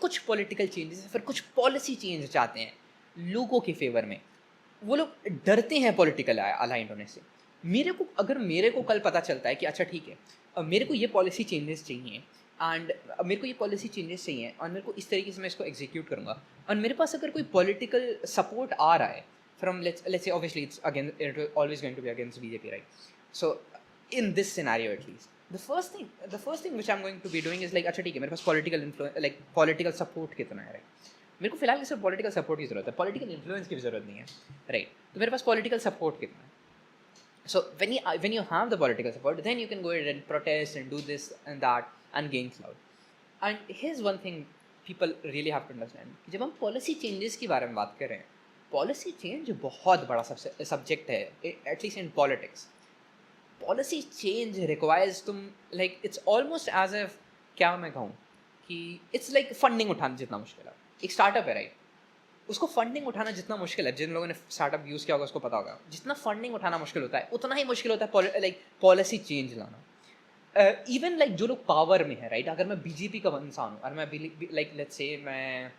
कुछ political changes या फिर कुछ policy change चाहते हैं लोगों के फेवर में, वो लोग डरते हैं पॉलिटिकल अलाइंड होने से. मेरे को कल पता चलता है कि अच्छा ठीक है मेरे को ये पॉलिसी चेंजेस चाहिए एंड मेरे को ये पॉलिसी चेंजेस चाहिए और मेरे को इस तरीके से मैं इसको एग्जीक्यूट करूँगा, और मेरे पास अगर कोई पॉलिटिकल सपोर्ट आ रहा है from let's say obviously it's again it always going to be against BJP, right? So in this scenario at least the first thing which I am going to be doing is like अच्छा ठीक है मेरे पास political influence like political support कितना है, right? मेरे को फिलहाल सिर्फ पॉलिटिकल सपोर्ट की ज़रूरत है, पॉलिटिकल इन्फ्लुएंस की ज़रूरत नहीं है, राइट? तो मेरे पास पॉलिटिकल सपोर्ट कितना है. सो when you have the political support, then you can go ahead and protest and do this and that and gain clout. And here's one thing people really have to understand कि जब हम policy changes के बारे में बात कर रहे हैं, पॉलिसी चेंज बहुत बड़ा सब्जेक्ट है at least in politics. Policy change requires तुम like it's almost as if क्या मैं कहूँ कि इट्स लाइक फंडिंग उठाना जितना मुश्किल है. एक स्टार्टअप है, राइट? उसको फंडिंग उठाना जितना मुश्किल है, जिन लोगों ने स्टार्टअप यूज़ किया होगा उसको पता होगा, जितना फंडिंग उठाना मुश्किल होता है उतना ही मुश्किल होता है लाइक पॉलिसी चेंज लाना. इवन लाइक जो लोग पावर में है, राइट? अगर मैं बीजेपी का इंसान हूँ और मैं लाइक लेट्स से मैं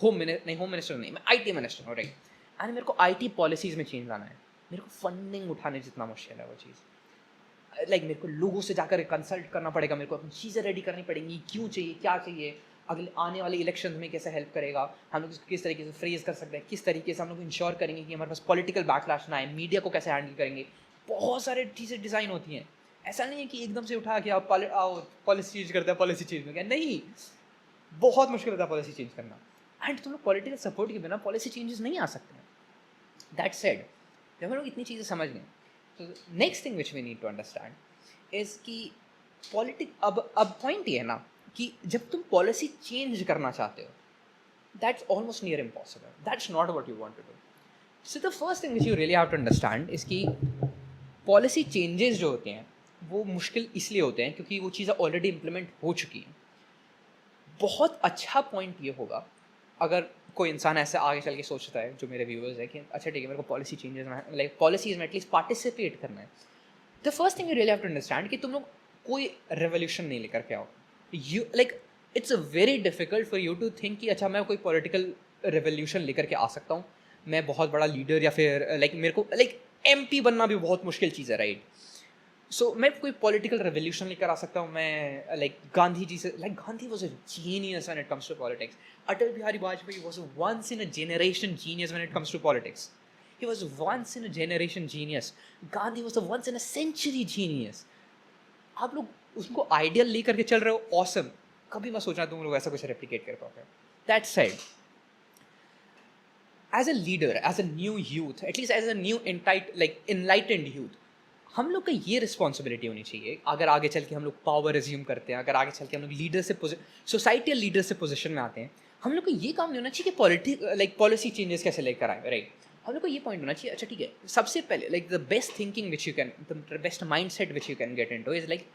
होम मिनिस्टर नहीं, मैं IT मिनिस्टर हूँ, राइट? एंड मेरे को IT पॉलिसीज़ में चेंज लाना है, मेरे को फंडिंग उठाने जितना मुश्किल है वो चीज़. लाइक मेरे को लोगों से जाकर कंसल्ट करना पड़ेगा, मेरे को अपनी चीज़ें रेडी करनी पड़ेंगी, क्यों चाहिए, क्या चाहिए, अगले आने वाले इलेक्शन में कैसे हेल्प करेगा, हम लोग किस तरीके से फ्रेज कर सकते हैं, किस तरीके से हम लोग इंश्योर करेंगे कि हमारे पास पॉलिटिकल बैकलैश ना आए, मीडिया को कैसे हैंडल करेंगे. बहुत सारे चीज़ें डिज़ाइन होती हैं. ऐसा नहीं है कि एकदम से उठा के आप पॉलिसी चेंज करते हैं, पॉलिसी चेंज में क्या नहीं, बहुत मुश्किल होता है पॉलिसी चेंज करना. एंड तुम लोग पॉलिटिकल सपोर्ट के बिना पॉलिसी चेंजेस नहीं आ सकते हैं. दैट सेड, जब हम लोग इतनी चीज़ें समझ लें, तो next thing which we need to understand is कि अब पॉइंट ये है ना कि जब तुम पॉलिसी चेंज करना चाहते हो, that's almost near impossible, that's not what you want to do. So the first thing which you really have to understand is कि पॉलिसी चेंजेस जो होते हैं वो मुश्किल इसलिए होते हैं क्योंकि वो चीज़ें ऑलरेडी इम्प्लीमेंट हो चुकी हैं. बहुत अच्छा पॉइंट ये होगा अगर कोई इंसान ऐसे आगे चल के सोचता है, जो मेरे व्यूअर्स है, कि अच्छा ठीक है मेरे को पॉलिसी चेंजेस में लाइक पॉलिसीज में एटलीस्ट पार्टिसिपेट करना है. The first thing you really have to understand कि तुम लोग कोई रेवोल्यूशन नहीं लेकर के आओ. You like it's a very difficult for you to think कि अच्छा मैं कोई political revolution लेकर के आ सकता हूँ, मैं बहुत बड़ा लीडर या फिर लाइक मेरे को लाइक MP बनना भी बहुत मुश्किल चीज़ है, राइट? सो मैं कोई पॉलिटिकल रेवोल्यूशन लेकर आ सकता हूँ. मैं लाइक गांधी जी से like Gandhi was a genius when it comes to politics. Atal Bihari Vajpayee was once in a generation genius when it comes to politics. He was once in a generation genius. Gandhi was once in a century genius. आप लोग उसको ideal लेकर के चल रहे हो, awesome. कभी मत सोचना तुम लोग ऐसा कुछ रेप्लिकेट कर पाओगे. That said, as a leader, as a new youth, at least as a new enlightened youth, हम लोग का ये रिस्पॉन्सिबिलिटी होनी चाहिए अगर आगे चल के हम लोग पावर रिज्यूम करते हैं, अगर आगे चल के हम लोग लीडर से सोसाइटियल लीडर से पोजिशन में आते हैं, हम लोग को ये काम नहीं होना चाहिए कि पॉलिसी चेंजेस कैसे लेकर आए, राइट? हम लोग को ये पॉइंट होना चाहिए, अच्छा ठीक है, सबसे पहले like the best thinking which you can, the best mind set which you can get into is like,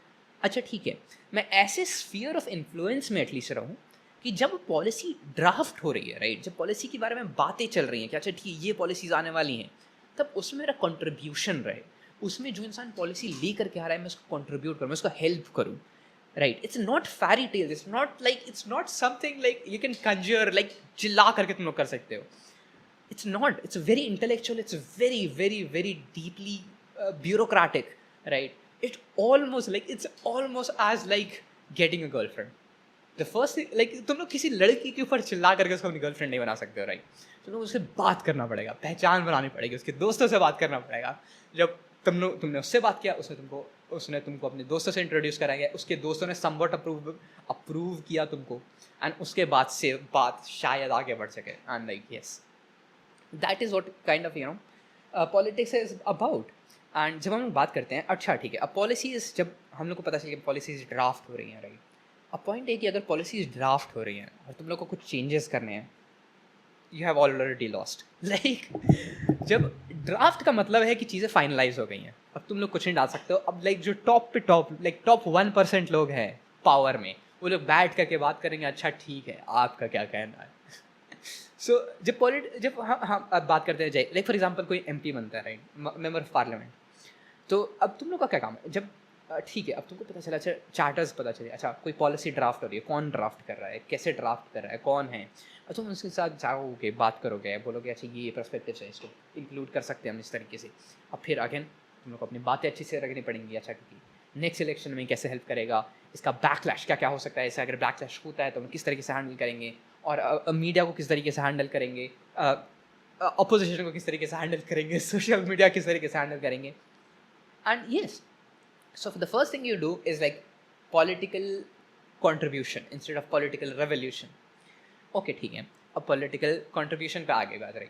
अच्छा ठीक है, मैं ऐसे स्फीयर ऑफ इन्फ्लुएंस में एटलीस्ट रहूँ कि जब पॉलिसी ड्राफ्ट हो रही है, राइट, जब पॉलिसी के बारे में बातें चल रही हैं कि अच्छा ठीक है ये पॉलिसीज आने वाली हैं, तब उसमें मेरा कंट्रीब्यूशन रहे, उसमें जो इंसान पॉलिसी ले करके आ रहा है मैं उसको कंट्रीब्यूट करूँ, मैं उसको हेल्प करूँ, right? It's not fairy tales, it's not something like you can conjure, like चिल्ला करके तुम लोग कर सकते हो. It's not, it's very intellectual, it's very very very deeply bureaucratic, right? It's almost as like getting a girlfriend. The first thing, like तुम लोग किसी लड़की के ऊपर चिल्ला करके उसको अपनी गर्लफ्रेंड नहीं बना सकते हो, राइट? तुम लोग उससे बात करना पड़ेगा, पहचान बनानी पड़ेगी, उसके दोस्तों से बात करना पड़ेगा. जब तुमने उससे बात किया, उसने तुमको अपने दोस्तों से इंट्रोड्यूस कराया, उसके दोस्तों ने समवट अप्रूव किया तुमको, एंड उसके बाद से बात शायद आगे बढ़ सके. And like yes, that is what kind of politics is about. And जब हम लोग बात करते हैं, अच्छा ठीक है, अब पॉलिसीज, जब हम लोग को पता चले कि पॉलिसीज ड्राफ्ट हो रही हैं, राइट, अब पॉइंट है कि अगर पॉलिसीज ड्राफ्ट हो रही हैं और तुम लोग को कुछ चेंजेस करने हैं, you have already lost. Like जब ड्राफ्ट का मतलब है कि चीज़ें फाइनलाइज हो गई हैं, अब तुम लोग कुछ नहीं डाल सकते हो. अब लाइक जो टॉप 1% लोग हैं पावर में, वो लोग बैठ करके बात करेंगे, अच्छा ठीक है आपका क्या कहना है. सो जब हम अब बात करते हैं, लाइक फॉर एग्जाम्पल कोई MP बनता है, राइट, मेंबर ऑफ पार्लियामेंट, तो अब तुम लोग का क्या काम है, जब ठीक है, अब तुमको पता चला, अच्छा चार्टर्स पता चले, अच्छा कोई पॉलिसी ड्राफ्ट हो रही है, कौन ड्राफ्ट कर रहा है, कैसे ड्राफ्ट कर रहा है, कौन है, और तुम उसके साथ जाओगे, बात करोगे, बोलोगे अच्छा ये पर्सपेक्टिव है, इसको इंक्लूड कर सकते हैं हम इस तरीके से. अब फिर अगेन तुम लोग को अपनी बातें अच्छी से रखनी पड़ेंगी, अच्छा क्योंकि नेक्स्ट इलेक्शन में कैसे हेल्प करेगा, इसका बैकलैश क्या क्या हो सकता है, ऐसा अगर बैकलैश होता है तो हम किस तरीके से हैंडल करेंगे, और मीडिया को किस तरीके से हैंडल करेंगे, अपोजिशन को किस तरीके से हैंडल करेंगे, सोशल मीडिया किस तरीके से हैंडल करेंगे. And yes, so the first thing you do is like political contribution instead of political revolution. Okay, ठीक है, अब political contribution पे आगे बात रही.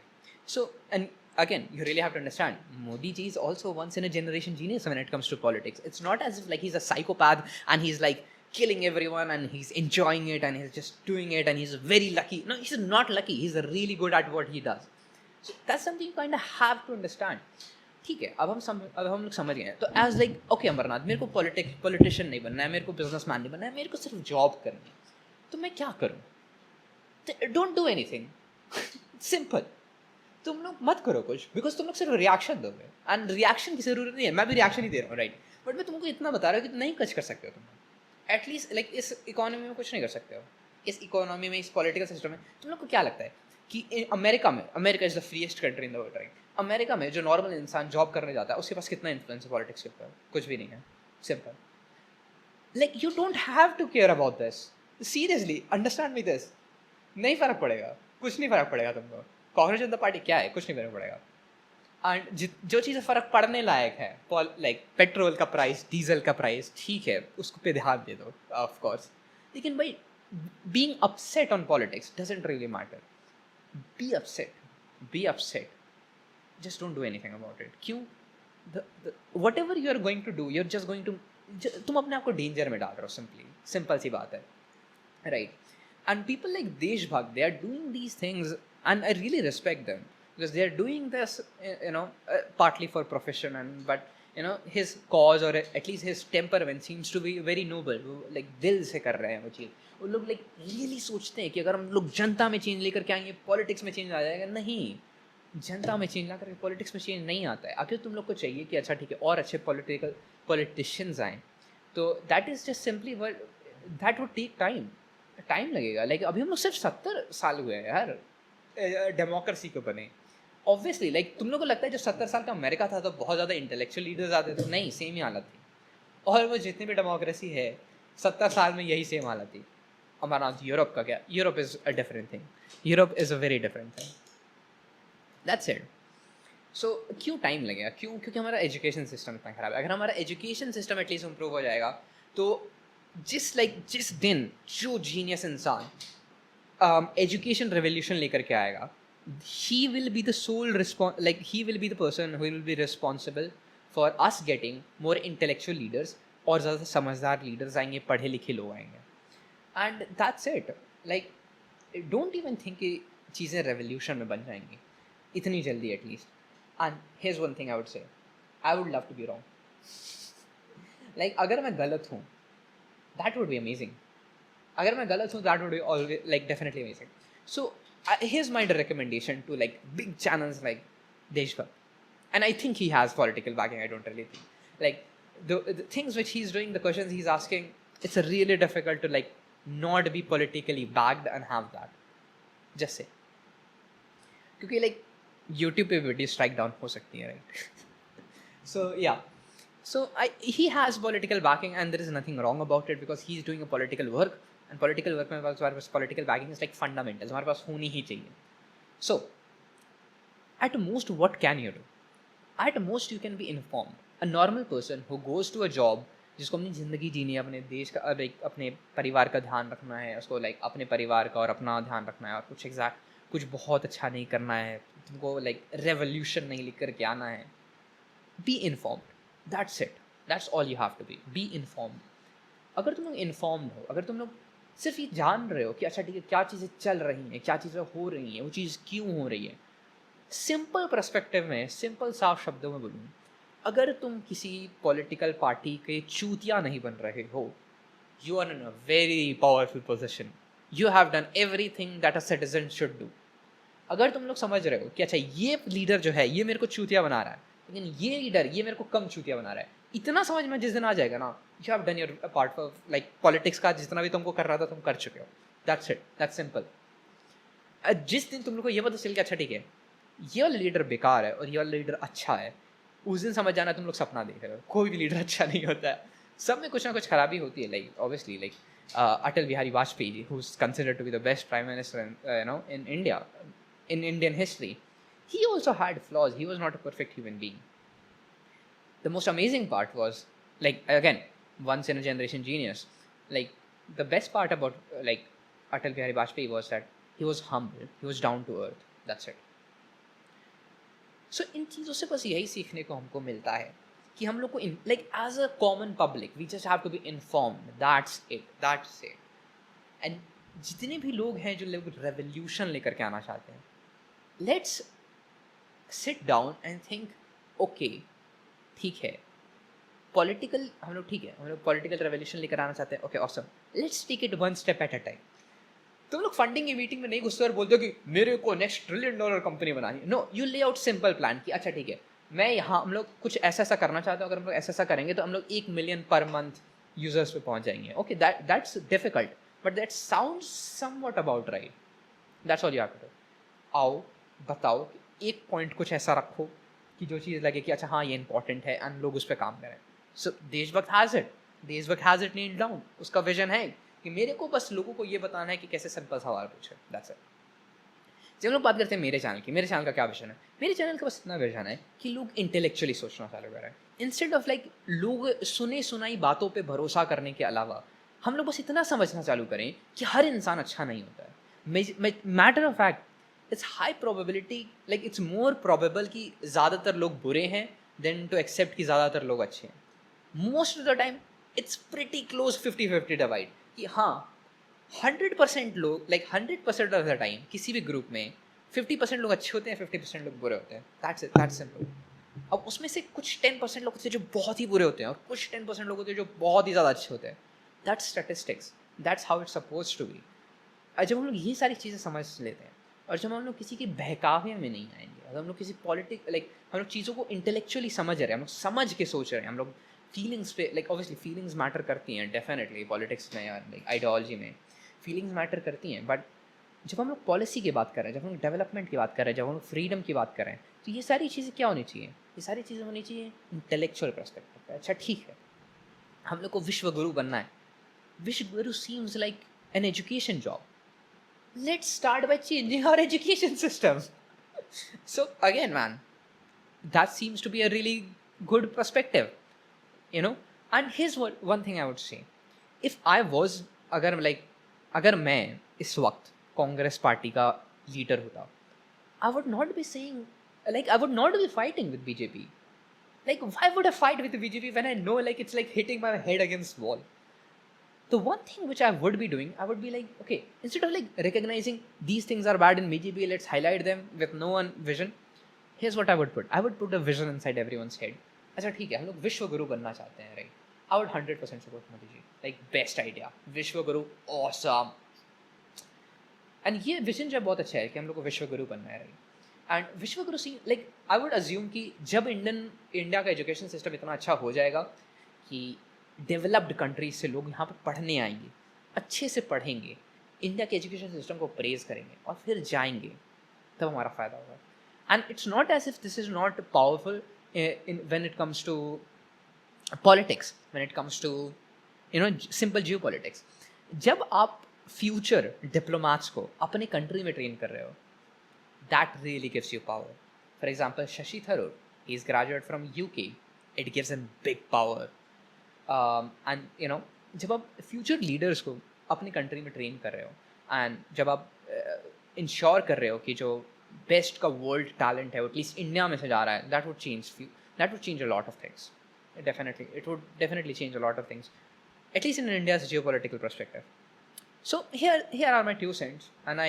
So and again you really have to understand, Modi ji is also once in a generation genius when it comes to politics. It's not as if like he's a psychopath and he's like killing everyone and he's enjoying it and he's just doing it and he's very lucky. No, he's not lucky, he's really good at what he does. So that's something you kind of have to understand. ठीक है, अब हम लोग समझ गए हैं. तो as like okay Amarnath, मेरे को पॉलिटिशियन नहीं बनना है, मेरे को बिजनेसमैन नहीं बनना है, मेरे को सिर्फ जॉब करनी है, तो मैं क्या करूँ? Don't do anything, simple. तुम लोग मत करो कुछ, बिकॉज तुम लोग सिर्फ रिएक्शन दोगे, एंड रिएक्शन की जरूरत नहीं है, मैं भी रिएक्शन ही दे रहा हूँ, राइट, बट मैं तुमको इतना बता रहा हूँ कि नहीं कुछ कर सकते हो तुम, एटलीस्ट लाइक इस इकोनॉमी में कुछ नहीं कर सकते हो. इस इकोनॉमी में, इस पॉलिटिकल सिस्टम में तुम लोग को क्या लगता है कि America is the freest country in the world, right? America में जो नॉर्मल इंसान जॉब करने जाता है उसके पास कितना इन्फ्लुएंस है पॉलिटिक्स के ऊपर? कुछ भी नहीं है, simple. Like you don't have to care about this, seriously understand me this. नहीं फर्क पड़ेगा, कुछ नहीं फर्क पड़ेगा तुमको. कांग्रेस जनता पार्टी क्या है, कुछ नहीं फर्क पड़ेगा. एंड जो चीज़ें फ़र्क पड़ने लायक है, लाइक पेट्रोल का प्राइस, डीजल का प्राइस, ठीक है उसको पे ध्यान दे दो ऑफ कोर्स, लेकिन भाई being upset on politics doesn't really matter. Be upset, just don't do anything about it. क्यों? whatever you are going to do, you're just going to, तुम अपने आप को डेंजर में डाल रहे हो, सिंपल सी बात है, राइट? एंड पीपल लाइक देशभक्त, they are doing these things and I really respect them because they are doing this partly for profession, and but his cause or at least his temperament seems to be very noble. like दिल से कर रहे हैं वो चीज़. वो लोग like really सोचते हैं कि अगर हम लोग जनता में चेंज लेकर के आएंगे पॉलिटिक्स में चेंज आ जाएगा. नहीं, जनता में चेंज ला करके पॉलिटिक्स में चेंज नहीं आता है. आखिर तुम लोग को चाहिए कि अच्छा ठीक है और अच्छे पॉलिटिशियंस आएँ, तो that is just simply that would take time लगेगा. लाइक अभी हम लोग सिर्फ 70 साल हुए हैं यार डेमोक्रेसी को बने. ऑब्वियसली लाइक तुम लोग को लगता है जब 70 साल का अमेरिका था तो बहुत ज़्यादा इंटेलेक्चुअल लीडर्स आते थे. नहीं, सेम ही हालत थी. और वो जितनी भी डेमोक्रेसी है 70 साल में यही सेम हालत थी. हमारा यूरोप का क्या, Europe is a different thing, Europe is a very different thing. That's it. So क्यों टाइम लगेगा? क्योंकि हमारा एजुकेशन सिस्टम इतना ख़राब है. अगर हमारा एजुकेशन सिस्टम एटलीस्ट इम्प्रूव हो जाएगा तो जिस दिन जो जीनियस इंसान एजुकेशन रेवोल्यूशन लेकर के आएगा, he will be the he will be the person who will be responsible for us getting more intellectual leaders, और ज़्यादा समझदार लीडर्स आएंगे, पढ़े लिखे लोग आएंगे. And that's it. Like don't even think कि चीज़ें रेवोल्यूशन में बन जाएंगी इतनी जल्दी एटलीस्ट. And here's one thing I would say, I would love to be wrong. Like अगर मैं गलत हूँ, दैट वुड बी अमेजिंग. अगर मैं गलत हूँ, that would be always like definitely amazing. So here's my recommendation to like big channels like Deshbhakt. And I think he has political backing. I don't really think. Like the things which he's doing, the questions he's asking, it's really difficult to like not be politically backed and have that. Just say. क्योंकि like YouTube पे video strike down हो सकती है, right? So yeah. So he has political backing and there is nothing wrong about it because he's doing a political work. And political work में हमारे पास political backing is like fundamentals. हमारे पास होनी ही चाहिए. So, at most, what can you do? At most, you can be informed. A normal person who goes to a job, जिसको अपनी ज़िंदगी जीनी है, अपने देश का अपने परिवार का ध्यान रखना है, उसको like अपने परिवार का और अपना ध्यान रखना है और कुछ बहुत अच्छा नहीं करना है, तुमको like revolution नहीं लिख करके आना है. Be informed. That's it. That's all you have to be. Be informed. अगर तुम लोग informed हो, अगर तुम लोग सिर्फ ये जान रहे हो कि अच्छा ठीक है क्या चीज़ें चल रही हैं, क्या चीज़ें हो रही हैं, वो चीज़ क्यों हो रही है, सिंपल पर्सपेक्टिव में, सिंपल साफ शब्दों में बोलूँ, अगर तुम किसी पॉलिटिकल पार्टी के चूतिया नहीं बन रहे हो, you are in a very powerful position. You have done everything that a citizen should do. अगर तुम लोग समझ रहे हो कि अच्छा ये लीडर जो है ये मेरे को चूतिया बना रहा है, लेकिन ये लीडर ये मेरे को कम चूतिया बना रहा है, इतना समझ में जिस दिन आ जाएगा ना, you have done your part of like politics का जितना भी तुमको कर रहा था तुम कर चुके हो. That's it. That's simple. जिस दिन तुम लोग को ये पता चल गया अच्छा ठीक है ये वाला लीडर बेकार है और ये वाला लीडर अच्छा है, उस दिन समझ जाना तुम लोग सपना देख रहे हो. कोई भी लीडर अच्छा नहीं होता है, सब में कुछ ना कुछ खराबी होती है. Like obviously like Atal Bihari Vajpayee ji, who is considered to be the best prime minister in India, in Indian history, he also had flaws. He was not a perfect human being. The most amazing part was, like, again, once in a generation genius. Like, the best part about like Atal Bihari Vajpayee was that he was humble, he was down to earth. That's it. So इन चीज़ों से बस यही सीखने को हमको मिलता है कि हम लोग को like as a common public we just have to be informed. That's it. And जितने भी लोग हैं जो लोग रेवोल्यूशन लेकर के आना चाहते हैं, let's sit down and think okay ठीक है पॉलिटिकल हम लोग ठीक है हम लोग पॉलिटिकल रेवोल्यूशन लेकर आना चाहते हैं. Okay awesome. Let's take it one step at a time. तुम लोग फंडिंग की मीटिंग में नहीं घुसते और बोलते हो कि मेरे को नेक्स्ट $1 ट्रिलियन कंपनी बनानी है. नो, यू ले आउट सिंपल प्लान कि अच्छा ठीक है मैं यहाँ हम लोग कुछ ऐसा करना चाहते हैं. अगर हम लोग ऐसा करेंगे तो हम लोग 1 मिलियन पर मंथ यूजर्स पे पहुँच जाएंगे. Okay that's difficult but that sounds somewhat about right. That's all you have to do. आओ बताओ कि एक पॉइंट कुछ ऐसा रखो कि जो चीज़ लगे कि अच्छा हाँ ये इंपॉर्टेंट है एंड लोग उस पर काम करें. सो देशभक्त हैज़ इट नीड डाउन. उसका विजन है कि मेरे को बस लोगों को ये बताना है कि कैसे सिंपल सवाल पूछे. That's it. जब हम लोग बात करते हैं मेरे चैनल का क्या विजन है, मेरे चैनल का बस इतना विजन है कि लोग इंटेलेक्चुअली सोचना चालू करें. इंस्टेड ऑफ लाइक लोग सुने सुनाई बातों पे भरोसा करने के अलावा हम लोग बस इतना समझना चालू करें कि हर इंसान अच्छा नहीं होता है. Matter of fact it's high probability like it's more probable कि ज़्यादातर लोग बुरे हैं देन टू एक्सेप्ट कि ज़्यादातर लोग अच्छे हैं. Most of the time it's pretty close 50-50 divide कि हाँ 100% लोग लाइक 100% ऑफ द टाइम किसी भी ग्रुप में 50% लोग अच्छे होते हैं, 50% लोग बुरे होते हैं. That's simple. अब उसमें से कुछ 10% लोग होते हैं जो बहुत ही बुरे होते हैं और कुछ 10% लोग होते हैं जो बहुत ही ज़्यादा अच्छे होते हैं. That's statistics. That's how it's suppose to be. जब हम लोग ये सारी चीज़ें समझ लेते हैं और जब हम लोग किसी के बहकावे में नहीं आएंगे, अगर हम लोग किसी लाइक हम लोग चीज़ों को इंटेलेक्चुअली समझ रहे हैं, हम लोग समझ के सोच रहे हैं, हम लोग फीलिंग्स पे लाइक ऑब्वियसली फीलिंग्स मैटर करती हैं डेफिनेटली पॉलिटिक्स में या लाइक आइडियोलॉजी में फीलिंग्स मैटर करती हैं. बट जब हम लोग पॉलिसी की बात कर रहे हैं, जब हम लोग डेवलपमेंट की बात कर रहे हैं, जब हम लोग फ्रीडम की बात कर रहे हैं, तो ये सारी चीज़ें क्या होनी चाहिए? ये सारी चीज़ें होनी चाहिए इंटेलेक्चुअल पर्सपेक्टिव पे. अच्छा ठीक है हम लोग को विश्व गुरु बनना है. विश्व गुरु seems like an education job. Let's start by changing our education system. So again, man, that seems to be a really good perspective, you know. And here's one thing I would say: if I was, अगर मैं इस वक्त Congress party का leader होता, I would not be saying like I would not be fighting with BJP. Like why would I fight with the BJP when I know like it's like hitting my head against wall? the one thing which I would be doing, I would be like, okay, instead of like recognizing these things are bad in BGP, let's highlight them with no one vision. Here's what I would put. I would put a vision inside everyone's head. अच्छा ठीक है हम लोग विश्व गुरु बनना चाहते हैं right. I would 100% support Modi ji. Like best idea. विश्व गुरु awesome. And ये विजन जब बहुत अच्छा है कि हम लोग को विश्व गुरु बनना है राइट. एंड विश्व गुरु सी लाइक आई वुड अज्यूम कि जब इंडिया का एजुकेशन सिस्टम इतना अच्छा हो जाएगा कि डेवलप्ड कंट्रीज से लोग यहाँ पर पढ़ने आएंगे, अच्छे से पढ़ेंगे, इंडिया के एजुकेशन सिस्टम को प्रेज करेंगे और फिर जाएंगे, तब हमारा फ़ायदा होगा. And it's not as if this is not powerful in when it comes to politics, when it comes to simple geopolitics. जब आप फ्यूचर डिप्लोमैट्स को अपने कंट्री में ट्रेन कर रहे हो, that really gives you power. For example, Shashi Tharoor, he's graduate from UK. It gives him big power. And जब आप फ्यूचर लीडर्स को अपनी कंट्री में ट्रेन कर रहे हो एंड जब आप इंश्योर कर रहे हो कि जो बेस्ट का वर्ल्ड टैलेंट है वो एटलीस्ट इंडिया में से जा रहा है, that would change a lot of things. Definitely, it would definitely change a lot of things, at least in India's geopolitical perspective. So here are my 2 cents, and I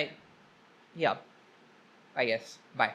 guess. Bye.